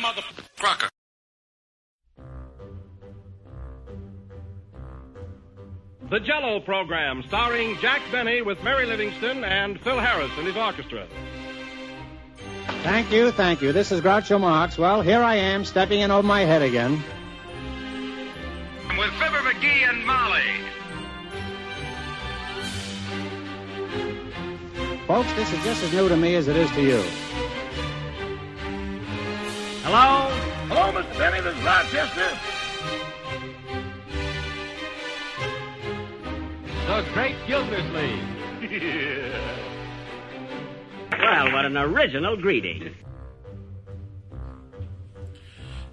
motherfucker. The Jell-O Program, starring Jack Benny with Mary Livingston and Phil Harris and his orchestra. Thank you. This is Groucho Marx. Well, here I am, stepping in over my head again. With Fibber McGee and Molly. Folks, this is just as new to me as it is to you. Hello? Hello, Mr. Benny. This is Rochester. The Great Gildersleeve. Well, what an original greeting.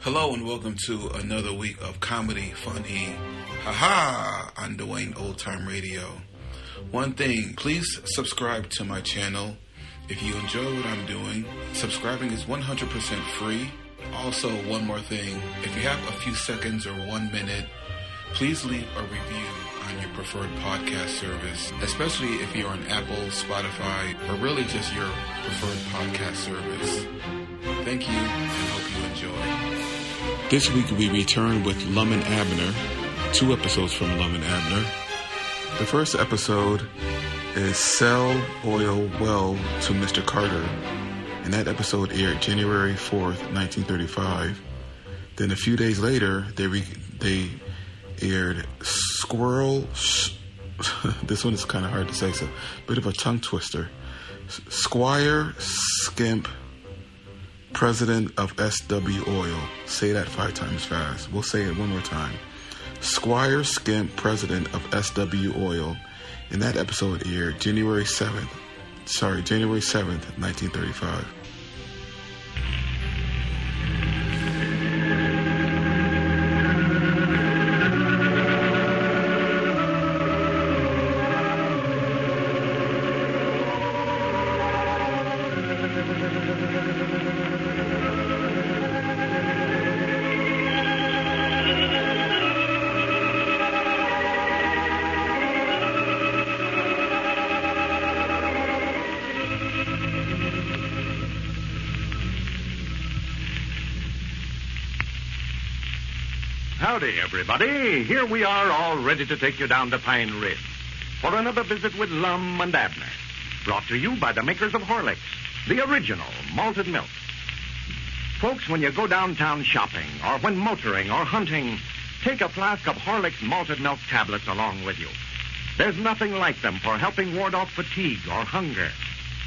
Hello and welcome to another week of comedy, funny, haha, on Dwayne Old Time Radio. One thing, please subscribe to my channel. If you enjoy what I'm doing, subscribing is 100% free. Also, one more thing, if you have a few seconds or 1 minute, please leave a review on your preferred podcast service, especially if you're on Apple, Spotify, or really just your preferred podcast service. Thank you, and hope you enjoy. This week we return with Lum and Abner, 2 episodes from Lum and Abner. The first episode is Sell Oil Well to Mr. Carter, and that episode aired January 4th, 1935. Then a few days later, they aired Squirrel... this one is kind of hard to say, so a bit of a tongue twister. Squire Skimp, President of SW Oil. Say that 5 times fast. We'll say it one more time. Squire Skimp, President of SW Oil. And that episode aired January 7th, 1935. Howdy, everybody. Here we are, all ready to take you down to Pine Ridge for another visit with Lum and Abner, brought to you by the makers of Horlicks, the original malted milk. Folks, when you go downtown shopping or when motoring or hunting, take a flask of Horlicks malted milk tablets along with you. There's nothing like them for helping ward off fatigue or hunger.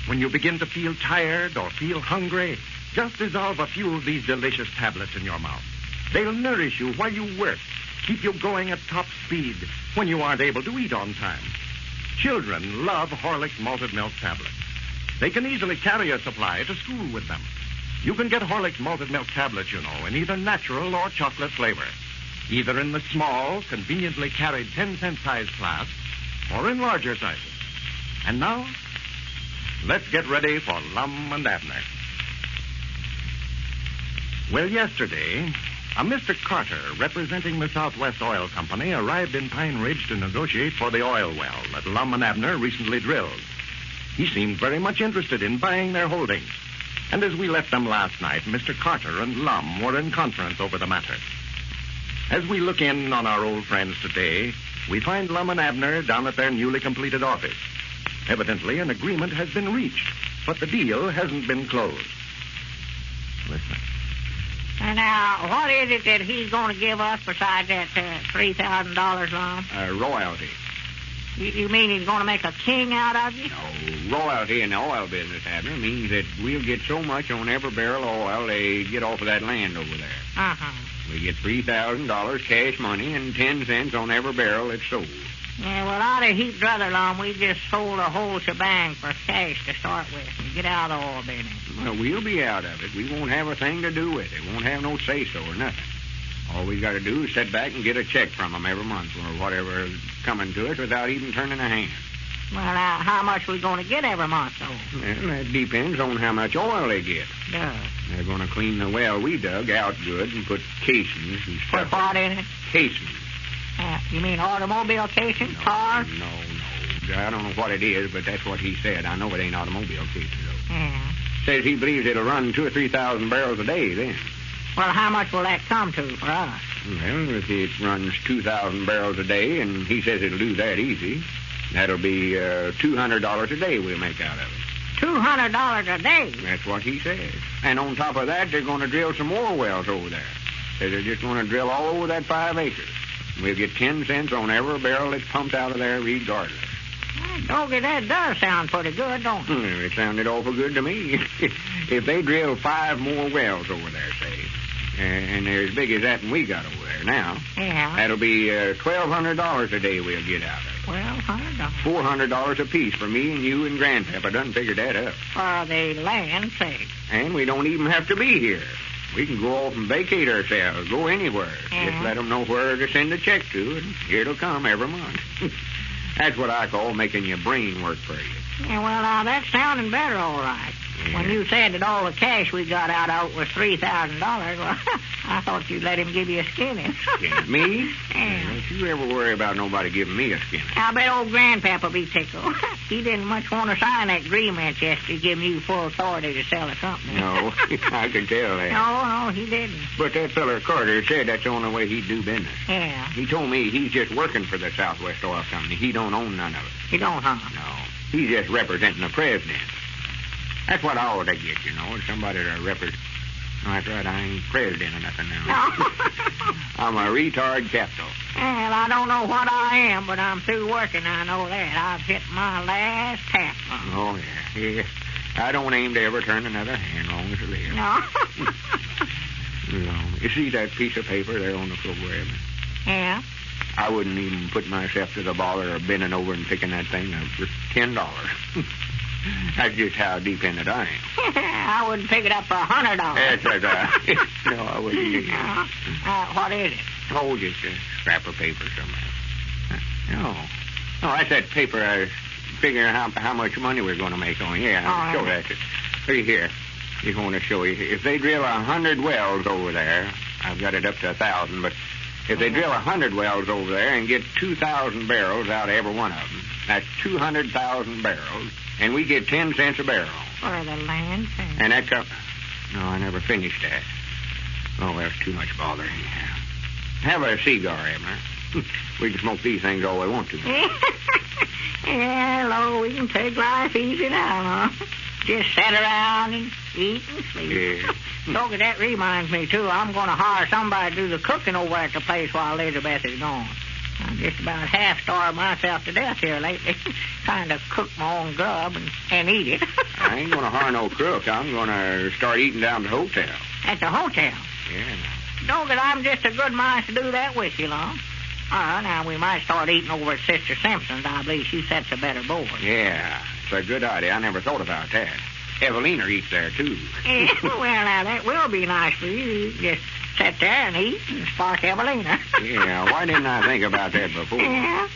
When you begin to feel tired or feel hungry, just dissolve a few of these delicious tablets in your mouth. They'll nourish you while you work, keep you going at top speed when you aren't able to eat on time. Children love Horlicks malted milk tablets. They can easily carry a supply to school with them. You can get Horlicks malted milk tablets, you know, in either natural or chocolate flavor. Either in the small, conveniently carried 10-cent size flask, or in larger sizes. And now, let's get ready for Lum and Abner. Well, yesterday, a Mr. Carter, representing the Southwest Oil Company, arrived in Pine Ridge to negotiate for the oil well that Lum and Abner recently drilled. He seemed very much interested in buying their holdings. And as we left them last night, Mr. Carter and Lum were in conference over the matter. As we look in on our old friends today, we find Lum and Abner down at their newly completed office. Evidently, an agreement has been reached, but the deal hasn't been closed. Listen. Now, what is it that he's going to give us besides that $3,000, Lum? Royalty. You mean he's going to make a king out of you? No, royalty in the oil business, Abner, means that we'll get so much on every barrel of oil they get off of that land over there. Uh-huh. We get $3,000 cash money and 10 cents on every barrel that's sold. Yeah, well, I'd have heaped rather, Lum. We just sold a whole shebang for cash to start with and get out of the oil business. Well, we'll be out of it. We won't have a thing to do with it. Won't have no say-so or nothing. All we got to do is sit back and get a check from them every month or whatever is coming to us without even turning a hand. Well, now, how much we going to get every month, though? Well, that depends on how much oil they get. Yeah. They're going to clean the well we dug out good and put casings and stuff. Put what in it? Casings. You mean automobile casings? Cars? No. I don't know what it is, but that's what he said. I know it ain't automobile casings, though. Yeah. Says he believes it'll run 2,000 or 3,000 barrels a day then. Well, how much will that come to for us? Well, if it runs 2,000 barrels a day, and he says it'll do that easy, that'll be $200 a day we'll make out of it. $200 a day? That's what he says. And on top of that, they're going to drill some more wells over there. They're just going to drill all over that 5 acres. We'll get 10 cents on every barrel that's pumped out of there regardless. Doggy, that does sound pretty good, don't it? It sounded awful good to me. If they drill 5 more wells over there, say, and they're as big as that one we got over there now, Yeah. that'll be $1,200 a day we'll get out of it. $1,200. $400 apiece for me and you and Grandpapa. Doesn't figure that up. For the land's sake. And we don't even have to be here. We can go off and vacate ourselves, go anywhere. Yeah. Just let them know where to send a check to, and it'll come every month. That's what I call making your brain work for you. Yeah, well, now, that's sounding better, all right. Yeah. When you said that all the cash we got out was $3,000, well, I thought you'd let him give you a skinning. Me? Yeah. Don't you ever worry about nobody giving me a skinning. I bet old Grandpapa be tickled. He didn't much want to sign that agreement yesterday giving you full authority to sell the company. No, I can tell that. No, he didn't. But that feller Carter said that's the only way he'd do business. Yeah. He told me he's just working for the Southwest Oil Company. He don't own none of it. You don't, huh? No. He's just representing the president. That's what I ought to get, you know, somebody to represent. No, that's right, I ain't president or nothing now. No. I'm a retard capital. Well, I don't know what I am, but I'm through working, I know that. I've hit my last tap. Oh, yeah. I don't aim to ever turn another hand long as I live. No. No. You see that piece of paper there on the floor, Abner? Yeah? I wouldn't even put myself to the bother of bending over and picking that thing up for $10. That's just how dependent I am. I wouldn't pick it up for $100. That's right. No, I wouldn't either. What is it? Oh, just a scrap of paper somewhere. No, that's that paper I was figuring how much money we're going to make on. Yeah, I'll show that to you. Look here. Just want to show you. If they drill 100 wells over there, I've got it up to 1,000, but if they drill 100 wells over there and get 2,000 barrels out of every one of them, that's 200,000 barrels, and we get 10 cents a barrel. For the land thing. And that cup... No, I never finished that. Oh, that's too much bother. Have a cigar, Abner. We can smoke these things all we want to. Yeah, Lord, we can take life easy now, huh? Just sit around and eat and sleep. Yeah. Doggy, that reminds me, too. I'm going to hire somebody to do the cooking over at the place while Elizabeth is gone. I'm just about half-starved myself to death here lately. Trying to cook my own grub and eat it. I ain't going to hire no cook. I'm going to start eating down at the hotel. At the hotel? Yeah. Doggy, I'm just a good mind to do that with you, Lum. Now, we might start eating over at Sister Simpson's. I believe she sets a better board. Yeah, it's a good idea. I never thought about that. Evelina eats there, too. Well, now, that will be nice for you. You just sit there and eat and spark Evelina. Yeah, why didn't I think about that before? Yeah?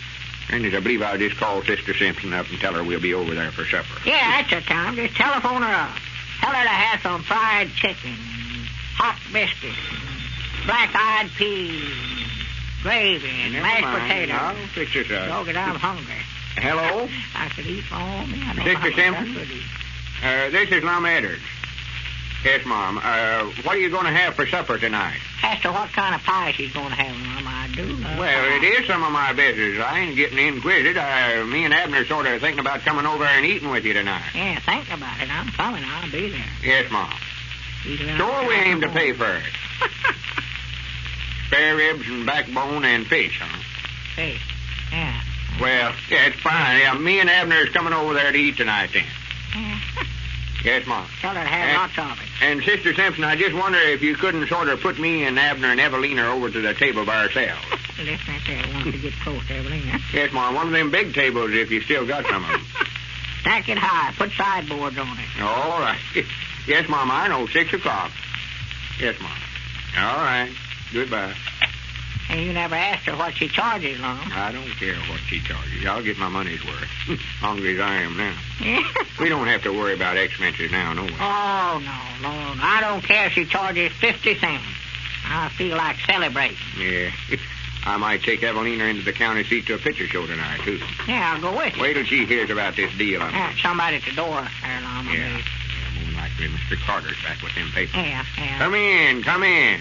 And I believe I'll just call Sister Simpson up and tell her we'll be over there for supper. Yeah, that's the time. Just telephone her up. Tell her to have some fried chicken, hot biscuits, black-eyed peas, gravy, and mashed potatoes. I'll fix this up. Doggy, I'm hungry. Hello? I could eat my own. I don't Sister know how much Simpson? I could eat. This is Lum Abner. Yes, Mom. What are you going to have for supper tonight? As to what kind of pie she's going to have, Mom, I do know. Well, it is some of my business. I ain't getting inquisitive. Me and Abner sort of thinking about coming over and eating with you tonight. Yeah, think about it. I'm coming. I'll be there. Yes, Mom. Either Sure, we aim to pay for it. Spare ribs and backbone and fish, huh? Fish. Yeah. Well, yeah, it's fine. Yeah, me and Abner is coming over there to eat tonight, then. Yeah. Yes, Mom. Tell her to have lots of it. And, Sister Simpson, I just wonder if you couldn't sort of put me and Abner and Evelina over to the table by ourselves. Listen right there. I want to get close to Evelina. Yes, Mom. One of them big tables if you still got some of them. Stack it high. Put sideboards on it. All right. Yes, Mom, I know. 6 o'clock. Yes, Mom. All right. Goodbye. And you never asked her what she charges, Lum. I don't care what she charges. I'll get my money's worth. Hungry as I am now. Yeah. We don't have to worry about expenses now, no way. Oh, no, Lord. I don't care if she charges 50 cents. I feel like celebrating. Yeah. I might take Evelina into the county seat to a picture show tonight, too. Yeah, I'll go with you. Wait till she hears about this deal. Somebody at the door there, Lum. Yeah, moonlight Mr. Carter's back with them papers. Yeah. Come in.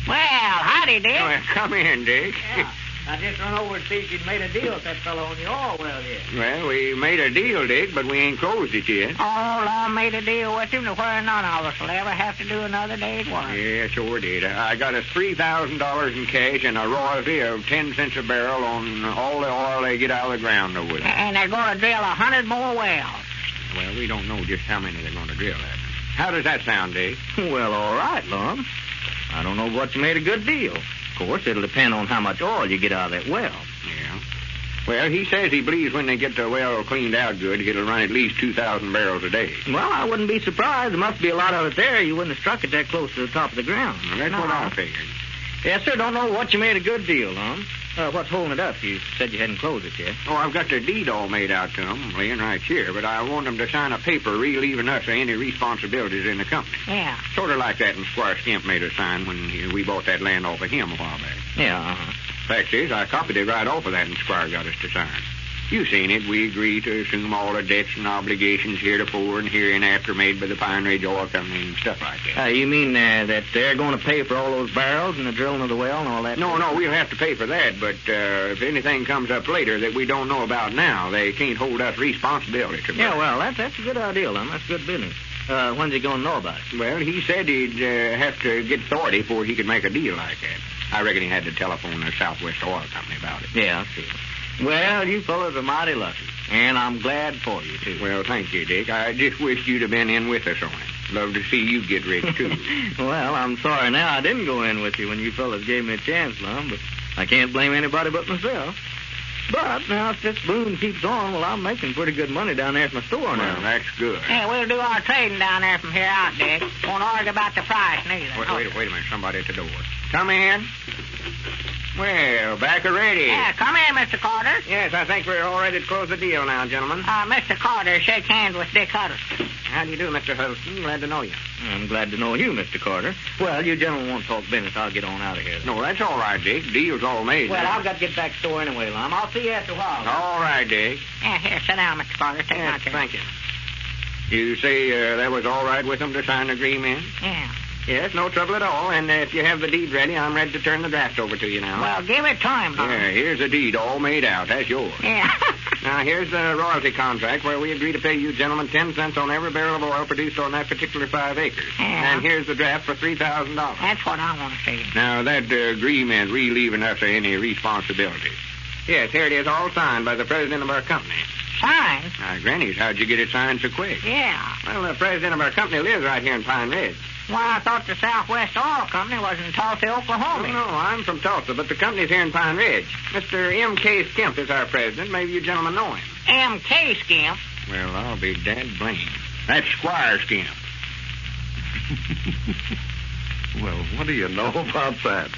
Well, howdy, Dick. Well, come in, Dick. Yeah. I just run over to see if you'd made a deal with that fellow on your oil well yet. Well, we made a deal, Dick, but we ain't closed it yet. Oh, I made a deal with him to where none of us will ever have to do another day's work. Yeah, sure did. I got us $3,000 in cash and a royalty of 10 cents a barrel on all the oil they get out of the ground over there. And they're going to drill 100 more wells. Well, we don't know just how many they're going to drill at. How does that sound, Dick? Well, all right, Lum. I don't know but you made a good deal. Of course, it'll depend on how much oil you get out of that well. Yeah. Well, he says he believes when they get the well cleaned out good, it'll run at least 2,000 barrels a day. Well, I wouldn't be surprised. There must be a lot of it there. You wouldn't have struck it that close to the top of the ground. Well, that's what I figured. Yes, sir. Don't know what you made a good deal, Lum. What's holding it up? You said you hadn't closed it yet. Oh, I've got the deed all made out to them, laying right here, but I want them to sign a paper relieving us of any responsibilities in the company. Yeah. Sort of like that when Squire Skimp made us sign when we bought that land off of him a while back. Yeah, Fact is, I copied it right off of that and Squire got us to sign. You seen it. We agreed to assume all the debts and obligations heretofore and hereinafter made by the Pine Ridge Oil Company and stuff like that. You mean that they're going to pay for all those barrels and the drilling of the well and all that? No, we'll have to pay for that, but if anything comes up later that we don't know about now, they can't hold us responsibility to it. Yeah, well, that's a good idea, Lum. That's good business. When's he going to know about it? Well, he said he'd have to get authority before he could make a deal like that. I reckon he had to telephone the Southwest Oil Company about it. Yeah, I see. Well, you fellas are mighty lucky, and I'm glad for you, too. Well, thank you, Dick. I just wish you'd have been in with us on it. Love to see you get rich, too. Well, I'm sorry now I didn't go in with you when you fellas gave me a chance, Lum, but I can't blame anybody but myself. But now if this boom keeps on, well, I'm making pretty good money down there at my store now. Well, that's good. Yeah, we'll do our trading down there from here out, Dick. Won't argue about the price, neither. Wait a minute. Somebody at the door. Come in. Well, back already. Yeah, come in, Mr. Carter. Yes, I think we're all ready to close the deal now, gentlemen. Mr. Carter, shake hands with Dick Huddleston. How do you do, Mr. Huddleston? Glad to know you. I'm glad to know you, Mr. Carter. Well, you gentlemen won't talk business. I'll get on out of here. No, that's all right, Dick. Deal's all made. Well, now. I've got to get back to the store anyway, Lum. I'll see you after a while. All right, Dick. Yeah, here, sit down, Mr. Carter. Take my chair. Thank you. You say that was all right with them to sign the agreement? Yeah. Yes, no trouble at all. And if you have the deed ready, I'm ready to turn the draft over to you now. Well, give it time, Lum. Yeah, here's the deed all made out. That's yours. Yeah. Now, here's the royalty contract where we agree to pay you gentlemen 10 cents on every barrel of oil produced on that particular 5 acres. Yeah. And here's the draft for $3,000. That's what I want to see. Now, that agreement relieving us of any responsibilities. Yes, here it is, all signed by the president of our company. Signed? Granny's, how'd you get it signed so quick? Yeah. Well, the president of our company lives right here in Pine Ridge. Well, I thought the Southwest Oil Company was in Tulsa, Oklahoma. No, I'm from Tulsa, but the company's here in Pine Ridge. Mr. M.K. Skimp is our president. Maybe you gentlemen know him. M.K. Skimp? Well, I'll be dad blamed. That's Squire Skimp. Well, what do you know about that?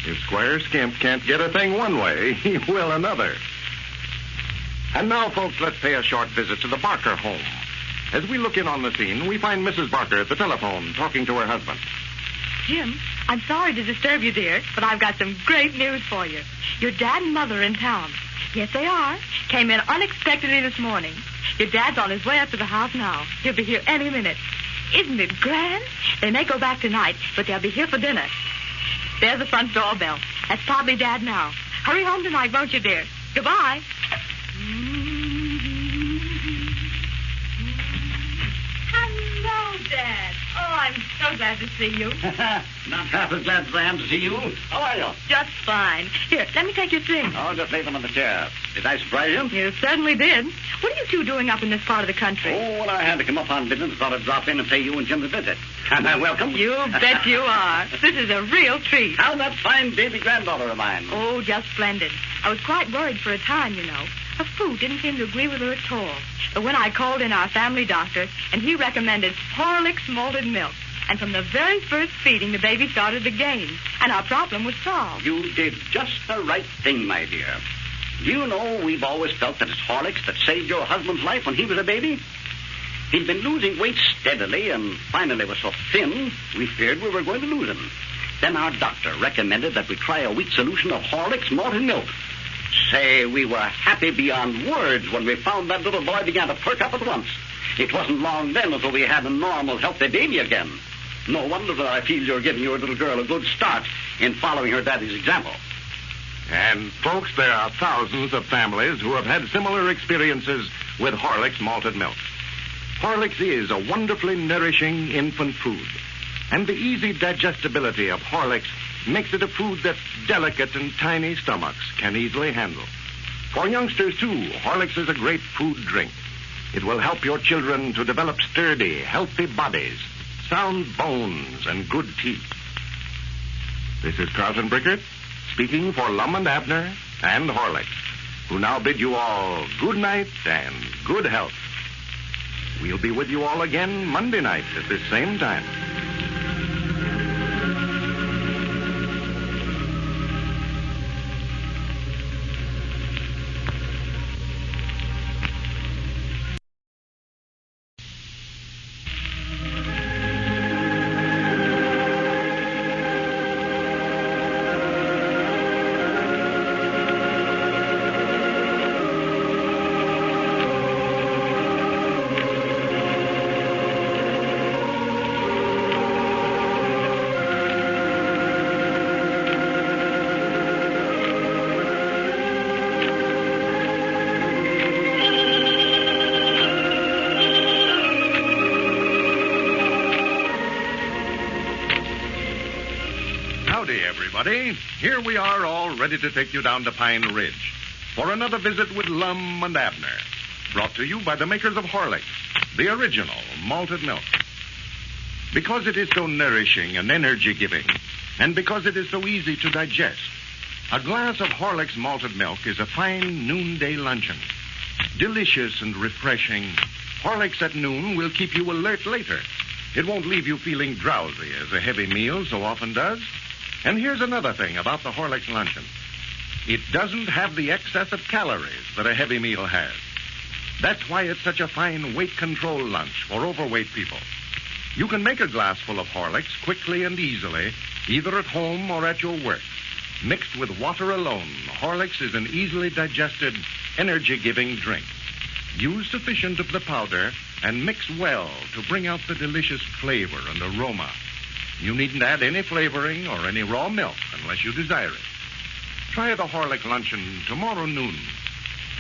If Squire Skimp can't get a thing one way, he will another. And now, folks, let's pay a short visit to the Barker home. As we look in on the scene, we find Mrs. Barker at the telephone talking to her husband. Jim, I'm sorry to disturb you, dear, but I've got some great news for you. Your dad and mother are in town. Yes, they are. Came in unexpectedly this morning. Your dad's on his way up to the house now. He'll be here any minute. Isn't it grand? They may go back tonight, but they'll be here for dinner. There's the front doorbell. That's probably Dad now. Hurry home tonight, won't you, dear? Goodbye. Hello, Dad. Oh, I'm so glad to see you. Not half as glad as I am to see you. How are you? Just fine. Here, let me take your things. Oh, just lay them on the chair. Did I surprise you? You certainly did. What are you two doing up in this part of the country? Oh, well, I had to come up on business. Thought I'd drop in and pay you and Jim a visit. Am I welcome? You bet you are. This is a real treat. How's that fine baby granddaughter of mine? Oh, just splendid. I was quite worried for a time, you know. Her food didn't seem to agree with her at all. But when I called in our family doctor, and he recommended Horlicks malted milk, and from the very first feeding, the baby started to gain, and our problem was solved. You did just the right thing, my dear. Do you know we've always felt that it's Horlicks that saved your husband's life when he was a baby? He'd been losing weight steadily, and finally was so thin, we feared we were going to lose him. Then our doctor recommended that we try a weak solution of Horlicks malted milk. Say, we were happy beyond words when we found that little boy began to perk up at once. It wasn't long then until we had a normal, healthy baby again. No wonder that I feel you're giving your little girl a good start in following her daddy's example. And, folks, there are thousands of families who have had similar experiences with Horlicks malted milk. Horlicks is a wonderfully nourishing infant food. And the easy digestibility of Horlicks makes it a food that delicate and tiny stomachs can easily handle. For youngsters, too, Horlicks is a great food drink. It will help your children to develop sturdy, healthy bodies, sound bones, and good teeth. This is Carlton Brickert, speaking for Lum and Abner and Horlicks, who now bid you all good night and good health. We'll be with you all again Monday night at this same time. Howdy, everybody. Here we are, all ready to take you down to Pine Ridge for another visit with Lum and Abner, brought to you by the makers of Horlicks, the original malted milk. Because it is so nourishing and energy-giving, and because it is so easy to digest, a glass of Horlicks malted milk is a fine noonday luncheon. Delicious and refreshing, Horlicks at noon will keep you alert later. It won't leave you feeling drowsy as a heavy meal so often does. And here's another thing about the Horlicks luncheon. It doesn't have the excess of calories that a heavy meal has. That's why it's such a fine weight control lunch for overweight people. You can make a glass full of Horlicks quickly and easily, either at home or at your work. Mixed with water alone, Horlicks is an easily digested, energy-giving drink. Use sufficient of the powder and mix well to bring out the delicious flavor and aroma. You needn't add any flavoring or any raw milk unless you desire it. Try the Horlick luncheon tomorrow noon.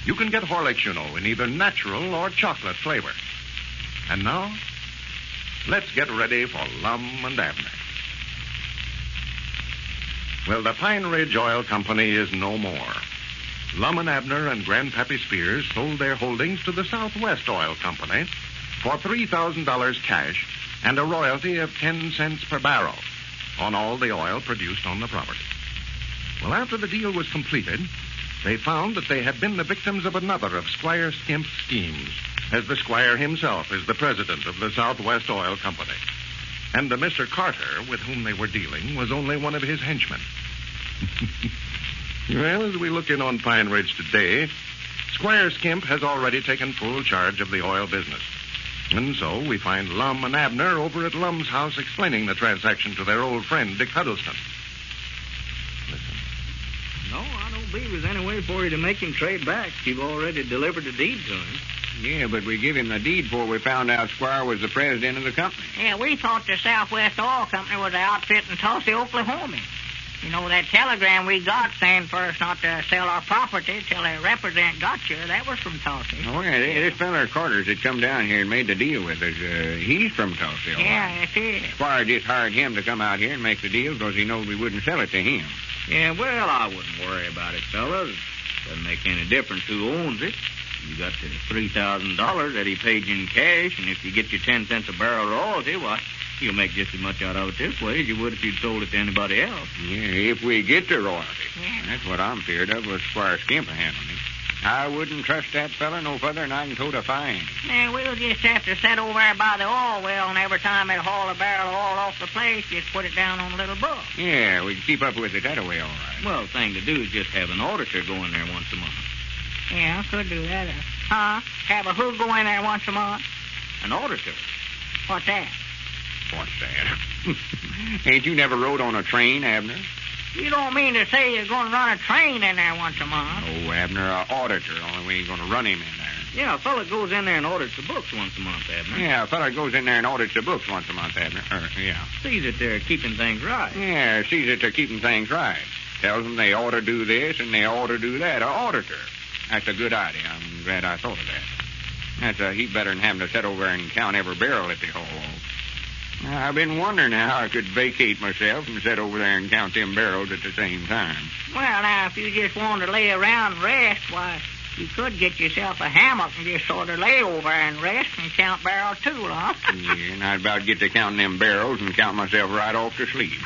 You can get Horlicks, you know, in either natural or chocolate flavor. And now, let's get ready for Lum and Abner. Well, the Pine Ridge Oil Company is no more. Lum and Abner and Grandpappy Spears sold their holdings to the Southwest Oil Company for $3,000 cash and a royalty of 10 cents per barrel on all the oil produced on the property. Well, after the deal was completed, they found that they had been the victims of another of Squire Skimp's schemes, as the Squire himself is the president of the Southwest Oil Company. And the Mr. Carter with whom they were dealing was only one of his henchmen. Well, as we look in on Pine Ridge today, Squire Skimp has already taken full charge of the oil business. And so we find Lum and Abner over at Lum's house explaining the transaction to their old friend, Dick Huddleston. Listen. No, I don't believe there's any way for you to make him trade back. You've already delivered the deed to him. Yeah, but we give him the deed before we found out Squire was the president of the company. Yeah, we thought the Southwest Oil Company was an outfit in Tulsa, Oklahoma. You know, that telegram we got saying for us not to sell our property till a representative got you, that was from Tulsa. Oh, yeah, this feller Carter's had come down here and made the deal with us. He's from Tulsa. Yeah, it is. Squire just hired him to come out here and make the deal because he knowed we wouldn't sell it to him. Yeah, well, I wouldn't worry about it, fellas. Doesn't make any difference who owns it. You got the $3,000 that he paid you in cash, and if you get your 10 cents a barrel royalty, why, you'll make just as much out of it this way as you would if you'd sold it to anybody else. Yeah, if we get the royalty. Yeah. That's what I'm feared of with Squire Skimp handling it. I wouldn't trust that fella no further than I can tote a fine. Yeah, we'll just have to sit over there by the oil well, and every time they haul a barrel of oil off the place, just put it down on a little book. Yeah, we can keep up with it that way, all right. Well, the thing to do is just have an auditor go in there once a month. Yeah, I could do that. Have a who go in there once a month? An auditor? What's that? What's that? Ain't you never rode on a train, Abner? You don't mean to say you're going to run a train in there once a month? Oh, Abner, an auditor. Only we ain't going to run him in there. Yeah, a fella goes in there and orders the books once a month, Abner. Yeah, a fella goes in there and orders the books once a month, Abner. Yeah. Sees that they're keeping things right. Yeah, sees that they're keeping things right. Tells them they ought to do this and they ought to do that. An auditor. That's a good idea. I'm glad I thought of that. That's a heap better than having to sit over and count every barrel that they haul off. I've been wondering how I could vacate myself and sit over there and count them barrels at the same time. Well, now, if you just want to lay around and rest, why, you could get yourself a hammock and just sort of lay over and rest and count barrels, too, Lum. Yeah, and I'd about get to counting them barrels and count myself right off to sleep.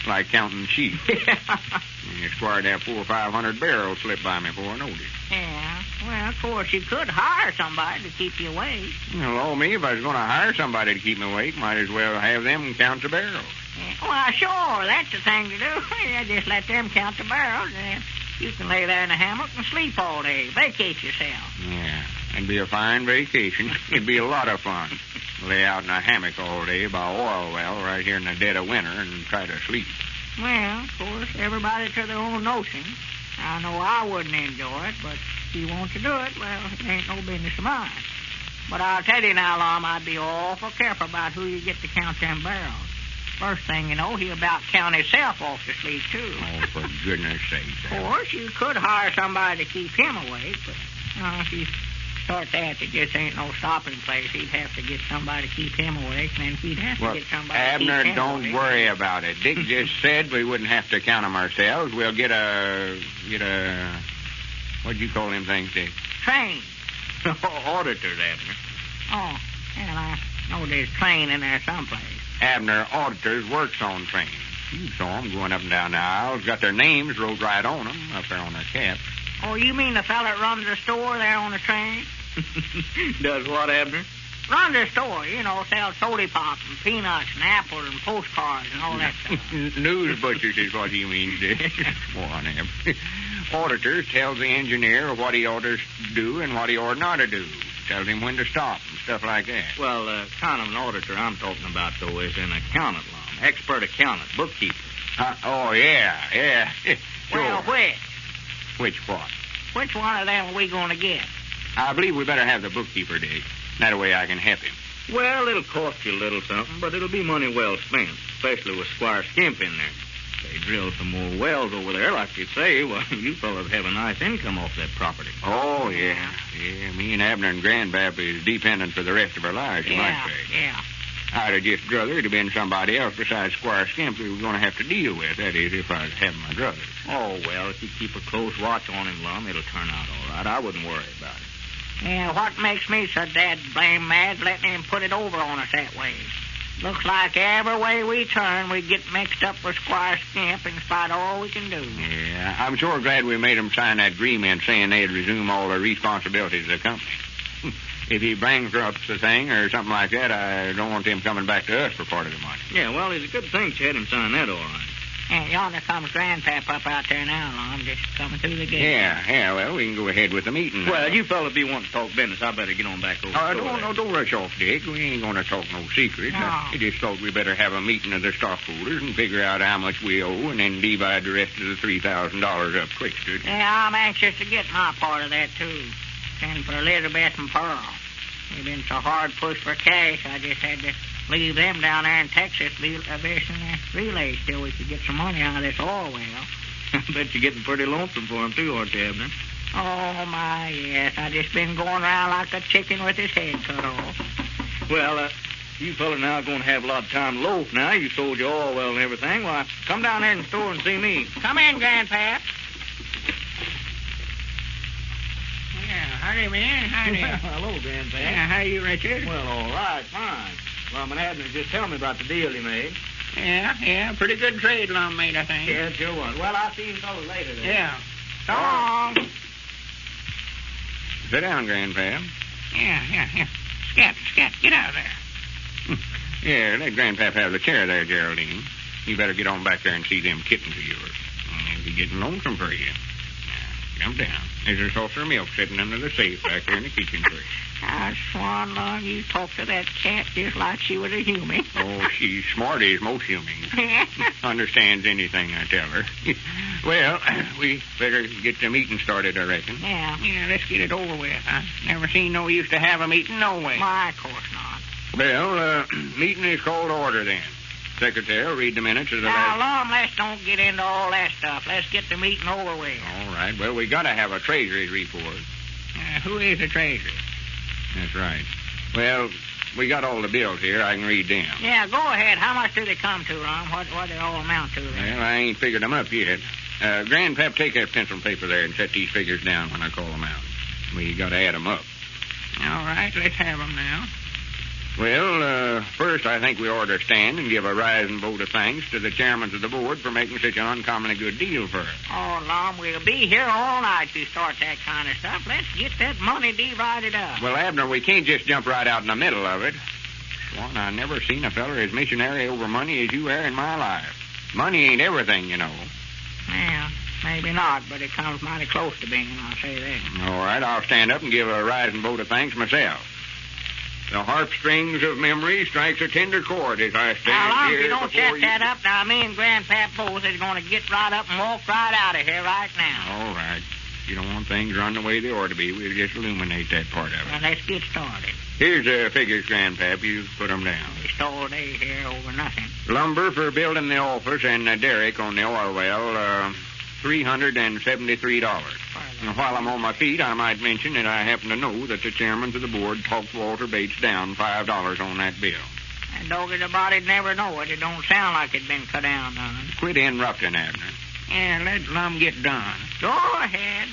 Like counting sheep. Yeah, Squire, that 400 or 500 barrels slipped by me before I noticed. Yeah. Well, of course, you could hire somebody to keep you awake. Well, me, if I was going to hire somebody to keep me awake, might as well have them count the barrels. Yeah. Well, sure, that's the thing to do. Yeah, just let them count the barrels, and you can lay there in a hammock and sleep all day. Vacate yourself. Yeah, it'd be a fine vacation. It'd be a lot of fun. Lay out in a hammock all day by a oil well right here in the dead of winter and try to sleep. Well, of course, everybody to their own notion. I know I wouldn't enjoy it, but if you want to do it, well, it ain't no business of mine. But I'll tell you now, Lum, I'd be awful careful about who you get to count them barrels. First thing you know, he'll about count himself off to sleep, too. Oh, for goodness sake. Of course, you could hire somebody to keep him awake, but if you start that, there just ain't no stopping place. He'd have to get somebody to keep him awake, and then he'd have to get somebody Abner, to keep him don't awake. worry about it. Dick just said we wouldn't have to count them ourselves. We'll get a, what'd you call them things, Dick? Train. Auditors, Abner. Oh, well, I know there's train in there someplace. Abner, auditors works on trains. You saw them going up and down the aisles. Got their names wrote right on them, up there on their caps. Oh, you mean the fella that runs the store there on the train? Does what, Abner? Runs the store, sells soda pop and peanuts and apples and postcards and all that stuff. News butchers is what he means, Dick. Auditors tells the engineer what he ought to do and what he ought not to do. Tells him when to stop and stuff like that. Well, kind of an auditor I'm talking about, though, is an accountant, Lum. Expert accountant, bookkeeper. Oh, yeah. Sure. Well, Which what? Which one of them are we going to get? I believe we better have the bookkeeper, Dick. That way I can help him. Well, it'll cost you a little something, but it'll be money well spent, especially with Squire Skimp in there. They drill some more wells over there, like you say. Well, you fellas have a nice income off that property. Oh, yeah. Yeah, me and Abner and Grandpap is dependent for the rest of our lives, you might say. Yeah. I'd have just druthered to been somebody else besides Squire Skimp we were going to have to deal with. That is, if I was having my druthers. Oh, well, if you keep a close watch on him, Lum, it'll turn out all right. I wouldn't worry about it. Yeah, what makes me so dad blame mad letting him put it over on us that way? Looks like every way we turn, we get mixed up with Squire Skimp in spite of all we can do. Yeah, I'm sure glad we made them sign that agreement saying they'd resume all the responsibilities of the company. If he bankrupts the thing or something like that, I don't want them coming back to us for part of the money. Yeah, well, it's a good thing you had him sign that, all right. And yonder comes Grandpap up out there now, Lum, just coming through the gate. Yeah, well, we can go ahead with the meeting now. Well, you fellas be wanting to talk business. I better get on back over. Don't rush off, Dick. We ain't going to talk no secrets. No. I just thought we better have a meeting of the stockholders and figure out how much we owe and then divide the rest of the $3,000 up quick, dude. Yeah, I'm anxious to get my part of that, too. Send for Elizabeth and Pearl. They've been so hard pushed for cash, I just had to leave them down there in Texas visiting their relays till we could get some money out of this oil well. I bet you're getting pretty lonesome for him, too, aren't you, Abner? Oh, my, yes. I just been going around like a chicken with his head cut off. Well, you fellas now are going to have a lot of time to loaf now. You sold your oil well and everything. Why, come down there in the store and see me. Come in, Grandpap. Yeah, howdy, man. Howdy. Well, hello, Grandpa. Yeah, how you, Richard? Well, all right, fine. Lum and Abner just tell me about the deal he made. Yeah, pretty good trade Lum made, I think. Yeah, sure was. Well, I'll see you fellas later then. Yeah. So long. Sit down, Grandpa. Yeah. Scat, get out of there. Yeah, let Grandpap have the chair there, Geraldine. You better get on back there and see them kittens of yours. They'll be getting lonesome for you. Now, jump down. There's a saucer of milk sitting under the safe back there in the kitchen for you. I swan, Lum, you talk to that cat just like she was a human. Oh, she's smart as most humans. Understands anything I tell her. Well, we better get the meeting started, I reckon. Yeah. Yeah, let's get it over with. I never seen no use to have a meeting no way. Why, of course not. Well, meeting is called to order then. Secretary will read the minutes of the Now, last... Lum, let's don't get into all that stuff. Let's get the meeting over with. All right. Well, we got to have a treasury report. Who is the treasurer? That's right. Well, we got all the bills here. I can read them. Yeah, go ahead. How much do they come to, Lum? What do they all amount to? Well, I ain't figured them up yet. Grandpap, take that pencil and paper there and set these figures down when I call them out. We got to add them up. All right, let's have them now. Well, first I think we ought to stand and give a rising vote of thanks to the chairman of the board for making such an uncommonly good deal for us. Oh, Lum, we'll be here all night to start that kind of stuff. Let's get that money divided up. Well, Abner, we can't just jump right out in the middle of it. Swan, I never seen a feller as missionary over money as you are in my life. Money ain't everything, you know. Yeah, maybe not, but it comes mighty close to being, I'll say that. All right, I'll stand up and give a rising vote of thanks myself. The harp strings of memory strikes a tender chord as I stand now, Lum, here if you don't before shut that up, now me and Grandpap both is going to get right up and walk right out of here right now. All right. You don't want things run the way they ought to be. We'll just illuminate that part of it. Well, let's get started. Here's the figures, Grandpap. You put them down. We stole a day here over nothing. Lumber for building the office and the derrick on the oil well, $373. And while I'm on my feet, I might mention that I happen to know that the chairman of the board talked Walter Bates down $5 on that bill. And doggy the body'd never know it. It don't sound like it'd been cut down none. Quit interrupting, Abner. Yeah, let Lum get done. Go ahead.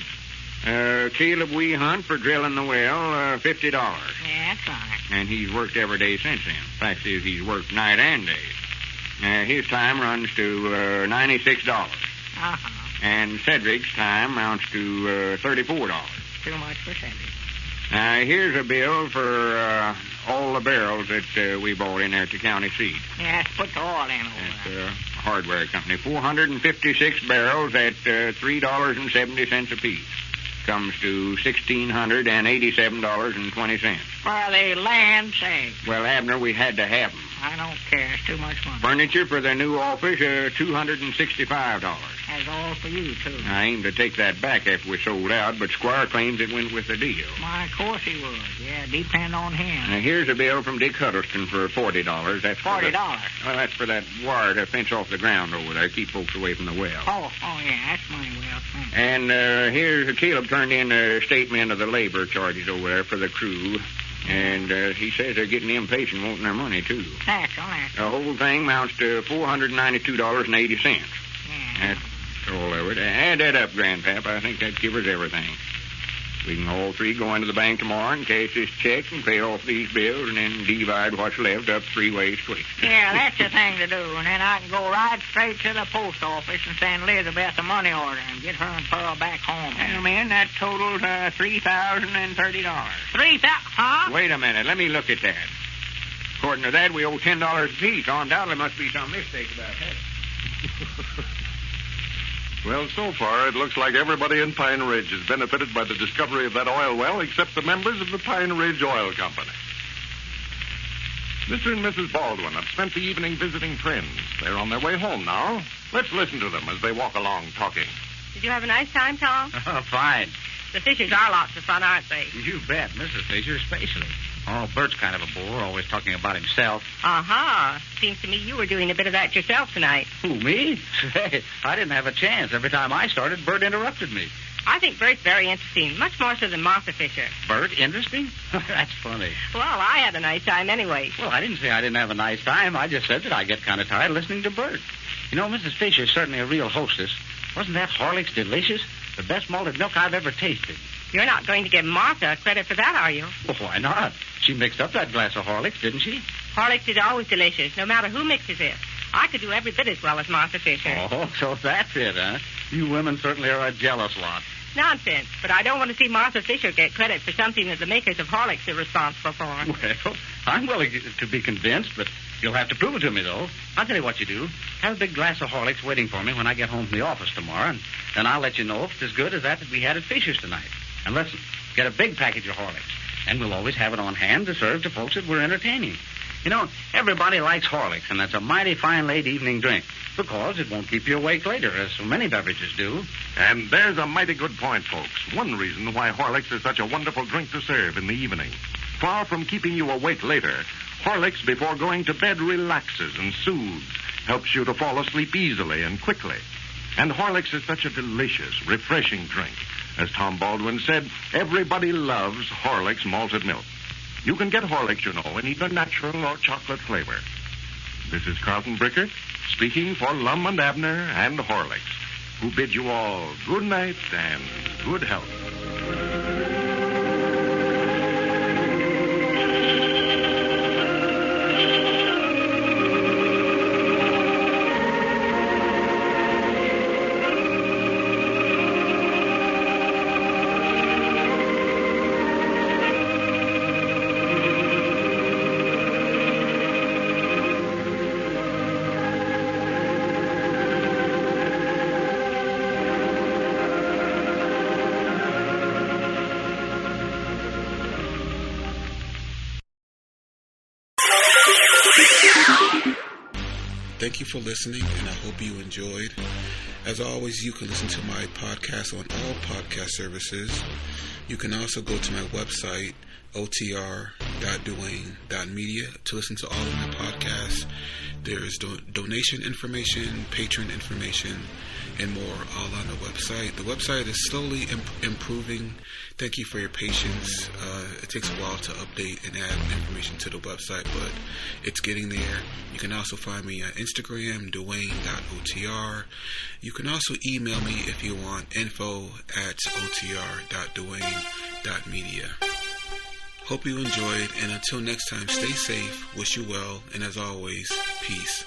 Caleb Wee Hunt for drilling the well, $50. Yeah, that's right. And he's worked every day since then. Fact is, he's worked night and day. His time runs to $96. Uh-huh. And Cedric's time amounts to $34. Too much for Cedric. Here's a bill for all the barrels that we bought in there at the county seat. Yeah, let's put the oil in over there. Hardware company. 456 barrels at $3.70 apiece. Comes to $1,687.20. For the land's sake. Well, Abner, we had to have them. I don't care. It's too much money. Furniture for the new office, $265. That's all for you, too. I aim to take that back after we sold out, but Squire claims it went with the deal. Why, of course he would. Yeah, depend on him. Now, here's a bill from Dick Huddleston for $40. That's $40? Well, that's for that wire to fence off the ground over there, keep folks away from the well. Oh, yeah, that's money well spent. And here's Caleb turned in a statement of the labor charges over there for the crew. And he says they're getting impatient wanting their money, too. That's all right. The whole thing amounts to $492.80. Yeah. That's all of it. Add that up, Grandpap. I think that covers everything. We can all three go into the bank tomorrow and cash this check and pay off these bills and then divide what's left up 3 ways quick. Yeah, that's the thing to do. And then I can go right straight to the post office and send Elizabeth a money order and get her and Pearl back home. Well, man, that totals $3,030. Huh? Wait a minute. Let me look at that. According to that, we owe $10 apiece. Undoubtedly must be some mistake about that. Well, so far, it looks like everybody in Pine Ridge has benefited by the discovery of that oil well except the members of the Pine Ridge Oil Company. Mr. and Mrs. Baldwin have spent the evening visiting friends. They're on their way home now. Let's listen to them as they walk along talking. Did you have a nice time, Tom? Oh, fine. The Fishers are lots of fun, aren't they? You bet, Mrs. Fisher especially. Oh, Bert's kind of a bore, always talking about himself. Uh-huh. Seems to me you were doing a bit of that yourself tonight. Who, me? Say, I didn't have a chance. Every time I started, Bert interrupted me. I think Bert's very interesting, much more so than Martha Fisher. Bert interesting? That's funny. Well, I had a nice time anyway. Well, I didn't say I didn't have a nice time. I just said that I get kind of tired listening to Bert. You know, Mrs. Fisher's certainly a real hostess. Wasn't that Horlicks delicious? The best malted milk I've ever tasted. You're not going to give Martha credit for that, are you? Well, why not? She mixed up that glass of Horlicks, didn't she? Horlicks is always delicious, no matter who mixes it. I could do every bit as well as Martha Fisher. Oh, so that's it, huh? You women certainly are a jealous lot. Nonsense, but I don't want to see Martha Fisher get credit for something that the makers of Horlicks are responsible for. Well, I'm willing to be convinced, but you'll have to prove it to me, though. I'll tell you what you do. Have a big glass of Horlicks waiting for me when I get home from the office tomorrow, and then I'll let you know if it's as good as that we had at Fisher's tonight. And listen, get a big package of Horlicks. And we'll always have it on hand to serve to folks that we're entertaining. You know, everybody likes Horlicks, and that's a mighty fine late evening drink because it won't keep you awake later, as so many beverages do. And there's a mighty good point, folks. One reason why Horlicks is such a wonderful drink to serve in the evening. Far from keeping you awake later, Horlicks before going to bed relaxes and soothes, helps you to fall asleep easily and quickly. And Horlicks is such a delicious, refreshing drink. As Tom Baldwin said, everybody loves Horlicks malted milk. You can get Horlicks, you know, in either natural or chocolate flavor. This is Carlton Brickert, speaking for Lum and Abner and Horlicks, who bid you all good night and good health. Thank you for listening, and I hope you enjoyed. As always, you can listen to my podcast on all podcast services. You can also go to my website, otr.duane.media, to listen to all of my podcasts. There's donation information, patron information, and more all on the website. The website is slowly improving. Thank you for your patience. It takes a while to update and add information to the website, but it's getting there. You can also find me on Instagram, Duane.otr. You can also email me if you want, info@otr.duane.media. Hope you enjoyed, and until next time, stay safe, wish you well, and as always, peace.